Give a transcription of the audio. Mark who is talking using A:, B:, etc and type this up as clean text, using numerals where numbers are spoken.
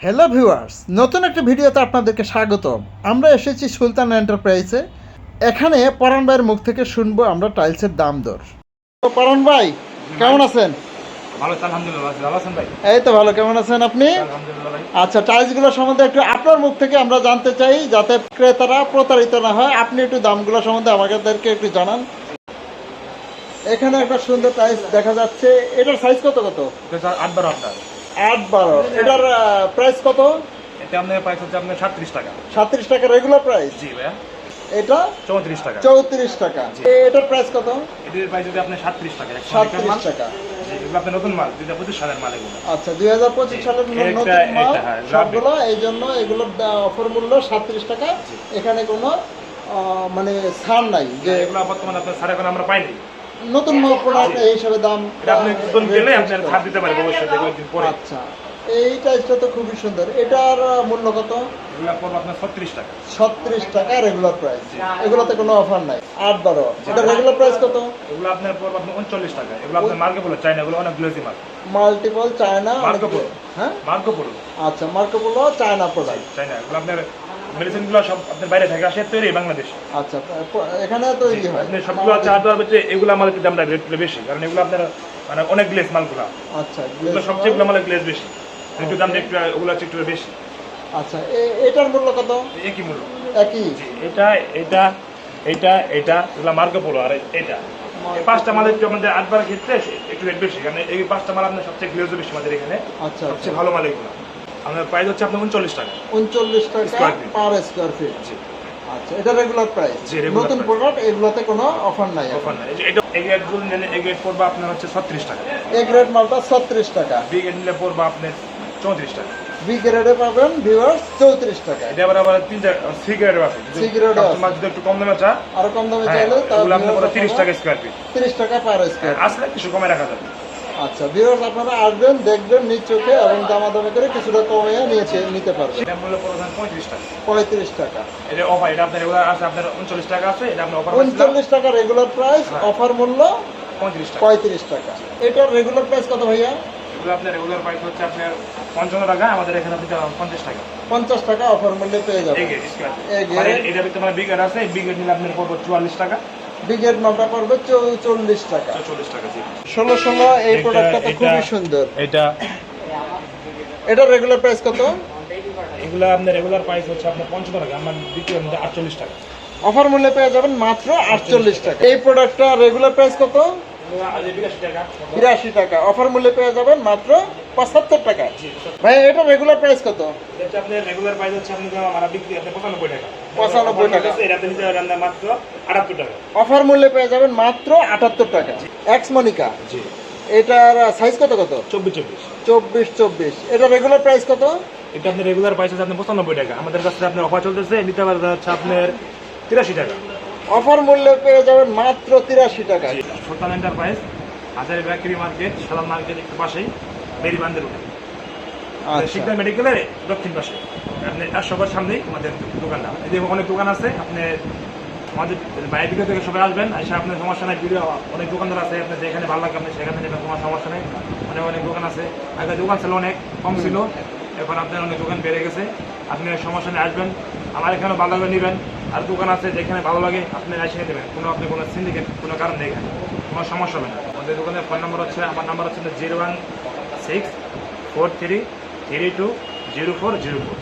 A: Hello viewers, নতুন একটা ভিডিওতে আপনাদেরকে স্বাগতম। আমরা এসেছি সুলতান এন্টারপ্রাইজে। এখানে পরাণ ভাইয়ের মুখ থেকে শুনবো আমরা টাইলসের দাম দর। তো পরাণ ভাই কেমন আছেন?
B: ভালো আছি, আলহামদুলিল্লাহ। ভালো আছেন ভাই?
A: এই তো ভালো, কেমন আছেন আপনি?
B: আলহামদুলিল্লাহ ভাই।
A: আচ্ছা, টাইলসগুলো সম্বন্ধে একটু আপনার মুখ থেকে আমরা জানতে চাই, যাতে ক্রেতারা প্রতারিত না হয়। আপনি একটু দামগুলো সম্বন্ধে আমাদেরকে একটু জানান। এখানে একটা সুন্দর টাইলস দেখা যাচ্ছে, এটার সাইজ কত কত?
B: এটা 8/12 আপনার।
A: 8/12। এটার প্রাইস কত?
B: এটা আপনার প্রাইস হচ্ছে আপনার 37 টাকা।
A: 37 টাকা রেগুলার প্রাইস।
B: জি ভাইয়া।
A: এটা
B: 34 টাকা।
A: 34 টাকা। এটার প্রাইস কত?
B: এটার প্রাইস যদি আপনার 37 টাকা।
A: 37 টাকা।
B: জি, এগুলো আপনার নতুন মাল, 2025 সালের মাল এগুলো।
A: আচ্ছা, 2025 সালের নতুন মাল সবগুলো, এই জন্য এগুলোর অফার মূল্য 37 টাকা। এখানে কোনো মানে ছাড় নাই যে
B: এগুলো বর্তমানে আপনার ছাড় এখন আমরা পাইনি।
A: নতুন মাল প্রোডাক্ট এই হিসাবে দাম।
B: এটা আপনি নতুন গেলে আপনার ছাড় দিতে পারবে অবশ্যই কয়েকদিন পরে।
A: আচ্ছা, এই টাইসটা তো খুবই সুন্দর। এটার মূল্য কত?
B: এগুলো পড়বে আপনার 36 টাকা।
A: 36 টাকা রেগুলার প্রাইস। এগুলোতে কোনো অফার নাই। 8/12। এটা রেগুলার প্রাইস কত?
B: এগুলো আপনার পড়বে আপনার 39 টাকা। এগুলো আপনার মার্কে বলে চাইনা, এগুলো অনেক গ্লেজি মাল।
A: Multiple China
B: Marco polo.
A: হ্যাঁ,
B: মার্কো পোলো।
A: আচ্ছা, মার্কো পোলো চায়না প্রোডাক্ট।
B: চাইনা এগুলো আপনার মেডিসিনগুলো সব আপনার বাইরে থেকে আসে, তৈরি বাংলাদেশে।
A: আচ্ছা, এখানে তৈরি হয়।
B: আপনি সবগুলো চার দেওয়ার ভিতরে এগুলো আমাদের একটু দামটা রেট বেশি, কারণ এগুলো আপনার মানে অনেক গ্লেজ মালগুলো।
A: আচ্ছা,
B: এগুলো সবচেয়ে এগুলো আমাদের গ্লেজ বেশি, একটু দামটা একটু ওগুলো হচ্ছে একটু বেশি।
A: আচ্ছা, এটার মূল্য কত?
B: একই মূল্য।
A: একই।
B: এটা এটা এটা এটা এগুলো মার্কো পোলো, আর এটা এই পাঁচটা মাল একটু আমাদের 8/12 ক্ষেত্রে একটু রেট বেশি, কারণ এই পাঁচটা মাল আপনার সবচেয়ে গ্লেজ বেশি আমাদের এখানে।
A: আচ্ছা,
B: সবচেয়ে ভালো মাল এগুলো। আমাদের প্রাইস হচ্ছে আপনার 39 টাকা।
A: 39 টাকা পার স্কয়ার ফিট।
B: জি।
A: আচ্ছা, এটা রেগুলার প্রাইস।
B: জি, regular
A: নতুন
B: price।
A: প্রোডাক্ট, এগুলোতে কোনো অফার নাই।
B: অফার নাই। এটা এ গ্রেড গুলো নিলে এ গ্রেড পড়বে আপনার হচ্ছে 36 টাকা।
A: এ গ্রেড মালটা 36 টাকা।
B: বি গ্রেড নিলে পড়বে আপনার 34 টাকা।
A: বি গ্রেডে পাবেন ভিউয়ার্স 34 টাকা।
B: এটা আবার সি গ্রেড আছে।
A: সি গ্রেড আছে।
B: কাস্টমার যদি একটু কম দামে চায়,
A: আরো কম দামে চাইলে
B: তাহলে আপনি পড়বে 30 টাকা স্কয়ার ফিট।
A: 30 টাকা পার স্কয়ার।
B: আসলে কিছু কমে রাখা যাবে।
A: আচ্ছা, ভিউয়ার্স আপনারা আসবেন, দেখবেন নিজ চোখে এবং দামাদামি করে কিছুটা কমিয়ে নিতে পারবেন।
B: এটা মূল্য পড়বে 35 টাকা।
A: 35 টাকা।
B: এটা অফার, এটা আপনার রেগুলার আছে আপনার 39 টাকা আছে, এটা আপনার অফার
A: 39 টাকা রেগুলার প্রাইস, অফার মূল্য
B: 35 টাকা।
A: 35 টাকা। এটার রেগুলার প্রাইস কত ভাইয়া?
B: এগুলো আপনার রেগুলার প্রাইস হচ্ছে আপনার 55 টাকা, আমাদের এখানে আপনি 50 টাকা।
A: 50 টাকা অফার মূল্যে পেয়ে যাবেন।
B: এই গ্রেড স্কয়ার।
A: এই
B: আর
A: গ্রেড
B: এটা ভিতরে মানে বি গ্রেড আছে, বি গ্রেড নিলে আপনার পড়বে 44 টাকা।
A: বিগের মালটা পড়বে 40 টাকা।
B: 40 টাকা। জি।
A: 16 এই প্রোডাক্টটা তো খুবই সুন্দর।
B: এটা
A: এটার রেগুলার প্রাইস কত?
B: এগুলা আপনার রেগুলার প্রাইস হচ্ছে আপনার 55 টাকা, আমার বিক্রি হচ্ছে 48 টাকা।
A: অফার মূল্যে পেয়ে যাবেন মাত্র 48 টাকা। এই প্রোডাক্টটা রেগুলার প্রাইস কত?
B: 82 টাকা।
A: 82 টাকা। অফার মূল্যে পেয়ে যাবেন মাত্র 75 টাকা। ভাই, এটা রেগুলার প্রাইস কত?
B: এটা আপনার রেগুলার প্রাইস হচ্ছে আপনি আমার বিক্রি আপনি 95 টাকা।
A: 95 টাকা।
B: এটা আপনি নিতে পারেন মাত্র 78 টাকা।
A: অফার মূল্যে পেয়ে যাবেন মাত্র 78 টাকা। এক্স মনিকা।
B: জি।
A: এটার সাইজ কত কত?
B: 24
A: 24। এটা রেগুলার প্রাইস কত?
B: এটা আপনার রেগুলার প্রাইস হচ্ছে আপনার 95 টাকা। আমাদের কাছে আপনার অফার চলতেছে, নিতে পারেন হচ্ছে আপনার 83 টাকা।
A: অফার মূল্যে পেয়ে যাবেন মাত্র 83 টাকা।
B: সুলতান এন্টারপ্রাইজ, হাজারি বেকারি মার্কেট, সালাম মার্কেট একটু পাশেই, বেরি বান্দের উঠে শিকদার মেডিকেলের দক্ষিণ পাশে, আপনি 100 গজ সামনেই আমাদের দোকানটা। এদিকে অনেক দোকান আছে, আপনি আমাদের বাইরের দিকে থেকে সবাই আসবেন, এসে আপনার সমস্যা নাই। ভিডিও অনেক দোকানদার আছে, আপনার যেখানে ভালো লাগে আপনি সেখানে নেবেন, তোমার সমস্যা নেই। অনেক দোকান আছে। আগে দোকান ছিল অনেক কম ছিল, এখন আপনার অনেক দোকান বেড়ে গেছে। আপনি সমস্যা নিয়ে আসবেন, আমার এখানে ভালো লাগবে নেবেন। আর দোকান আছে যেখানে ভালো লাগে আপনি এসে দেবেন, আপনি কোনো সিন্ডিকেট কোনো কারণ নেই, এখানে কোনো সমস্যা হবে না। আমাদের দোকানের ফোন নম্বর হচ্ছে, আমার নাম্বার হচ্ছে 01643320404।